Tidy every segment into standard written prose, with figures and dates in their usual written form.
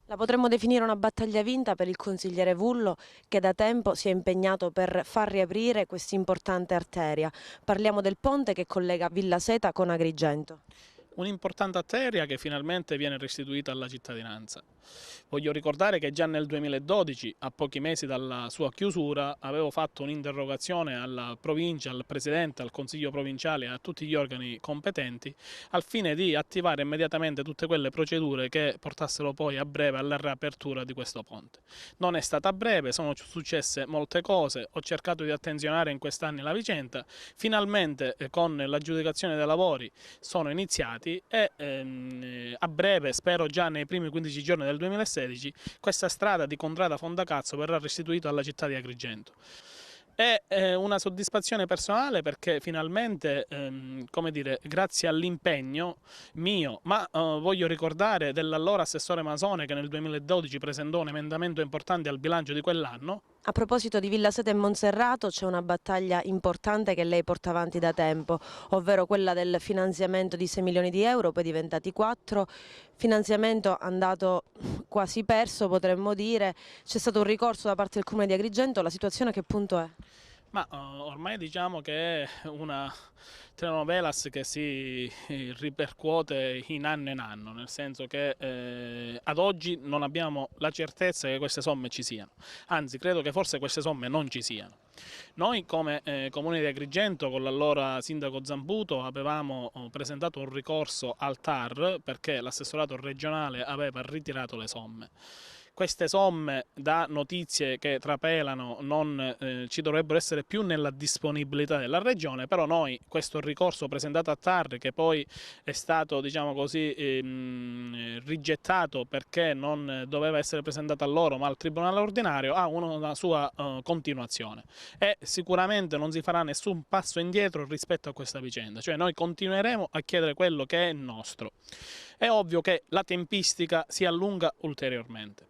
La potremmo definire una battaglia vinta per il consigliere Vullo che da tempo si è impegnato per far riaprire questa importante arteria. Parliamo del ponte che collega Villa Seta con Agrigento. Un'importante arteria che finalmente viene restituita alla cittadinanza. Voglio ricordare che già nel 2012, a pochi mesi dalla sua chiusura, avevo fatto un'interrogazione alla provincia, al presidente, al consiglio provinciale e a tutti gli organi competenti al fine di attivare immediatamente tutte quelle procedure che portassero poi a breve alla riapertura di questo ponte. Non è stata breve, sono successe molte cose, ho cercato di attenzionare in quest'anni la vicenda, finalmente con l'aggiudicazione dei lavori sono iniziati e a breve, spero già nei primi 15 giorni del 2016, questa strada di Contrada Fondacazzo verrà restituita alla città di Agrigento. È una soddisfazione personale perché finalmente, come dire, grazie all'impegno mio, ma voglio ricordare dell'allora assessore Masone che nel 2012 presentò un emendamento importante al bilancio di quell'anno. A proposito di Villa Seta e Monserrato, c'è una battaglia importante che lei porta avanti da tempo, ovvero quella del finanziamento di 6 milioni di euro, poi diventati 4, finanziamento andato quasi perso, potremmo dire. C'è stato un ricorso da parte del Comune di Agrigento, la situazione a che punto è? Ma ormai diciamo che è una telenovelas che si ripercuote in anno, nel senso che ad oggi non abbiamo la certezza che queste somme ci siano, anzi credo che forse queste somme non ci siano. Noi come Comune di Agrigento con l'allora sindaco Zambuto avevamo presentato un ricorso al TAR perché l'assessorato regionale aveva ritirato le somme. Queste somme, da notizie che trapelano, non ci dovrebbero essere più nella disponibilità della Regione, però noi questo ricorso presentato a TAR, che poi è stato, diciamo così, rigettato perché non doveva essere presentato a loro ma al Tribunale ordinario, ha una sua continuazione e sicuramente non si farà nessun passo indietro rispetto a questa vicenda, cioè noi continueremo a chiedere quello che è nostro. È ovvio che la tempistica si allunga ulteriormente.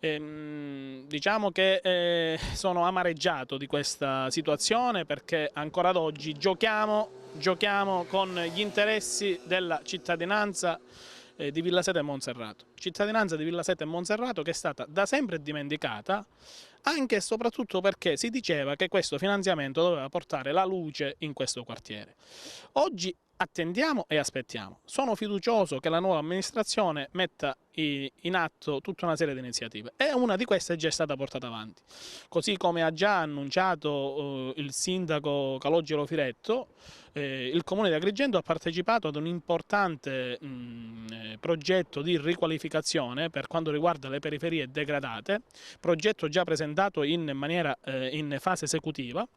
Diciamo che sono amareggiato di questa situazione perché ancora ad oggi giochiamo con gli interessi della cittadinanza di Villa Seta e Monserrato. Cittadinanza di Villa Seta e Monserrato che è stata da sempre dimenticata anche e soprattutto perché si diceva che questo finanziamento doveva portare la luce in questo quartiere. Oggi attendiamo e aspettiamo. Sono fiducioso che la nuova amministrazione metta in atto tutta una serie di iniziative e una di queste è già stata portata avanti. Così come ha già annunciato il sindaco Calogero Firetto, il Comune di Agrigento ha partecipato ad un importante progetto di riqualificazione per quanto riguarda le periferie degradate, progetto già presentato in fase esecutiva,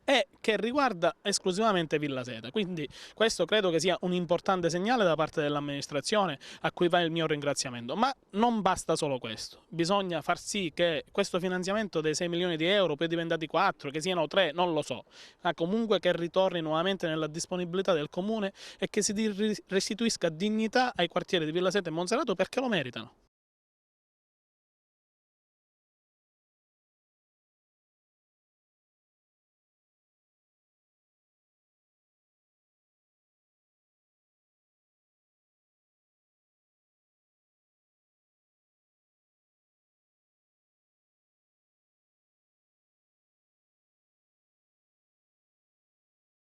e che riguarda esclusivamente Villa Seta. Quindi questo credo che sia un importante segnale da parte dell'amministrazione a cui va il mio ringraziamento. Ma non basta solo questo, bisogna far sì che questo finanziamento dei 6 milioni di euro, poi diventati 4, che siano 3, non lo so, ma comunque che ritorni nuovamente nella disponibilità del Comune e che si restituisca dignità ai quartieri di Villa Seta e Monserrato perché lo meritano.